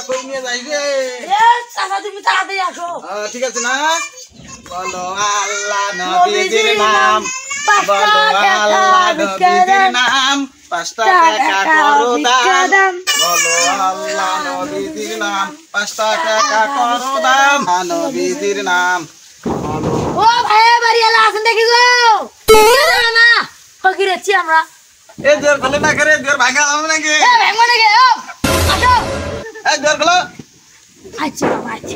কই নিয়ে যাই রে চাচা তুমি তাড়াতাড়ি আসো ঠিক আছে না বলো আল্লাহ নবীজির নাম বলো আল্লাহ নবীজির নাম 5 টাকা করো দান বলো আল্লাহ নবীজির নাম 5 টাকা করো দান নবীজির নাম ও ভাই বাড়ি এলা আছেন দেখি গো না ফকিরেছি আমরা এ জোর খোলে না করে জোর ভাঙা হবে নাকি এ ভাঙবো নাকি ও আসো এ জোর খোলো আচ্ছা বাবা আচ্ছা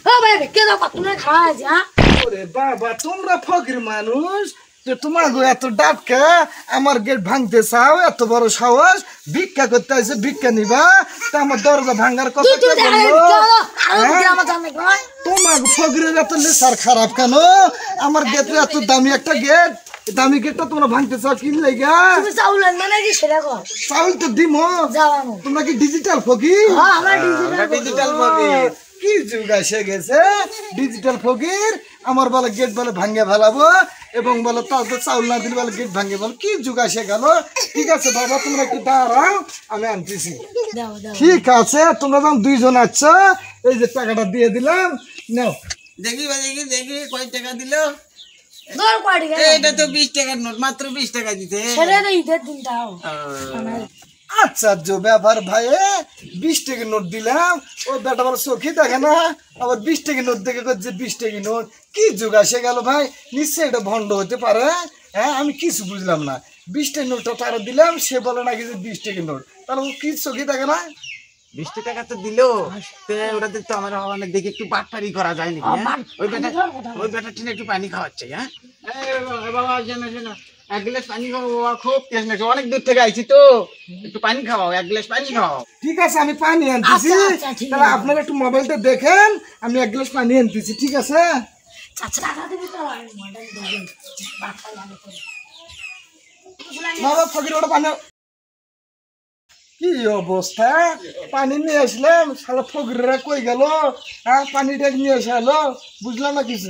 ও ভাই কে দাও তুমি খাওয়া আছে হ্যাঁ ওরে বাবা তোমরা ফকির মানুষ যে তোমার গো এত ডাটকা আমার গেট ভাঙতে চাও এত বড় সাহস ভিক্ষা করতে আসে ভিক্ষা নিবা তা আমার দরজা ভাঙার কথা কে বললো তোমার ফকিরের এত লেসার খারাপ কেন আমার গেট এত দামি একটা গেট দামি গেটটা তোমরা ভাঙতে চাও কি লাগা তুমি চাউল আনবে নাকি সেটা কর চাউল তো দিমো যাওয়ানো তোমরা কি ডিজিটাল ফকির হ্যাঁ আমার ডিজিটাল ফকির কি যুগ এসে গেছে ডিজিটাল ফকির আমার বলে গেট বলে ভাঙে ফেলাবো এবং বলে তাদের চাউল না দিলে বলে গেট ভাঙে বলে কি যুগ এসে গেল ঠিক আছে বাবা তোমরা একটু দাঁড়াও আমি আনতেছি ঠিক আছে তোমরা যখন দুইজন আছো এই যে টাকাটা দিয়ে দিলাম নাও দেখি দেখি কয় টাকা দিল দর কোটি এটা তো 20 টাকার নোট মাত্র 20 টাকা দিতে সেটা তো ঈদের দিনটাও আশ্চর্য ব্যাপার ভাই 20 টাকা নোট দিলাম ও বেটা বড় চোখই দেখে না আবার 20 টাকা নোট দেখে করছে 20 টাকা নোট কি যুগ আসে গেল ভাই নিশ্চয়ই এটা ভণ্ড হতে পারে হ্যাঁ আমি কিছু বুঝলাম না 20 টাকা নোটটা তারা দিলাম সে বলে নাকি যে 20 টাকা নোট তাহলে ও কি চোখই দেখে না 20 টাকা তো দিল ওটা তো আমার অনেক দেখি একটু বাটপারি করা যায় নাকি ওই বেটা টিনে একটু পানি খাওয়াচ্ছে হ্যাঁ বাবা শোনো এক গ্লাস পানি খাও বাবা খুব তেজ লাগছে অনেক দূর থেকে আইছি তো একটু পানি খাওয়াও এক গ্লাস পানি খাও ঠিক আছে আমি পানি আনতেছি তাহলে আপনারা একটু মোবাইলটা দেখেন আমি এক গ্লাস পানি আনতেছি ঠিক আছে চাচা টাকা দিবি তো মডেল দেবেন বাবা ফকির ওটা পানি কি অবস্থা পানি নিয়ে আসলাম সারা ফকিররা কই গেল হ্যাঁ পানিটা নিয়ে আসলো বুঝলাম না কিছু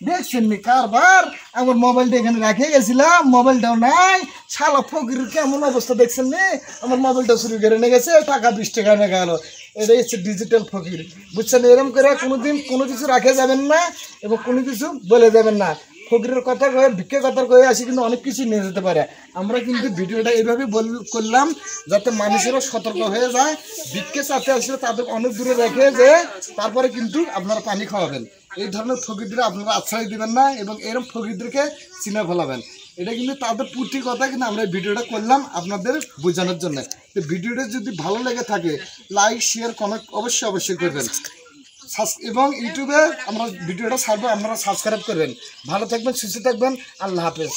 দেখছেন নি কারবার আমার মোবাইলটা এখানে রেখে গেছিলাম মোবাইলটাও নাই শালা ফকির কেমন অবস্থা দেখছেন নি আমার মোবাইলটা চুরি করে নিয়ে গেছে টাকা 20 টাকা নিয়ে গেল এটাই হচ্ছে ডিজিটাল ফকির বুঝছেন এরকম করে কোনোদিন কোনো কিছু রাখে যাবেন না এবং কোনো কিছু বলে যাবেন না ফকিরের কথা কয়ে ভিক্ষে কথা কয়ে আসি কিন্তু অনেক কিছু নিয়ে যেতে পারে আমরা কিন্তু ভিডিওটা এইভাবে করলাম যাতে মানুষেরা সতর্ক হয়ে যায় ভিক্ষে চাতে আসলে তাদের অনেক দূরে রেখে যে তারপরে কিন্তু আপনারা পানি খাওয়াবেন এই ধরনের ফকিরদের আপনারা আশ্রয় দিবেন না এবং এরকম ফকিরদেরকে চিনে ফেলাবেন এটা কিন্তু তাদের প্রতি কথা কিন্তু আমরা এই ভিডিওটা করলাম আপনাদের বোঝানোর জন্য তো ভিডিওটা যদি ভালো লেগে থাকে লাইক শেয়ার কমেন্ট অবশ্যই করবেন এবং ইউটিউবে আমরা ভিডিওটা ছাড়বো আপনারা সাবস্ক্রাইব করবেন ভালো থাকবেন সুস্থ থাকবেন আল্লাহ হাফেজ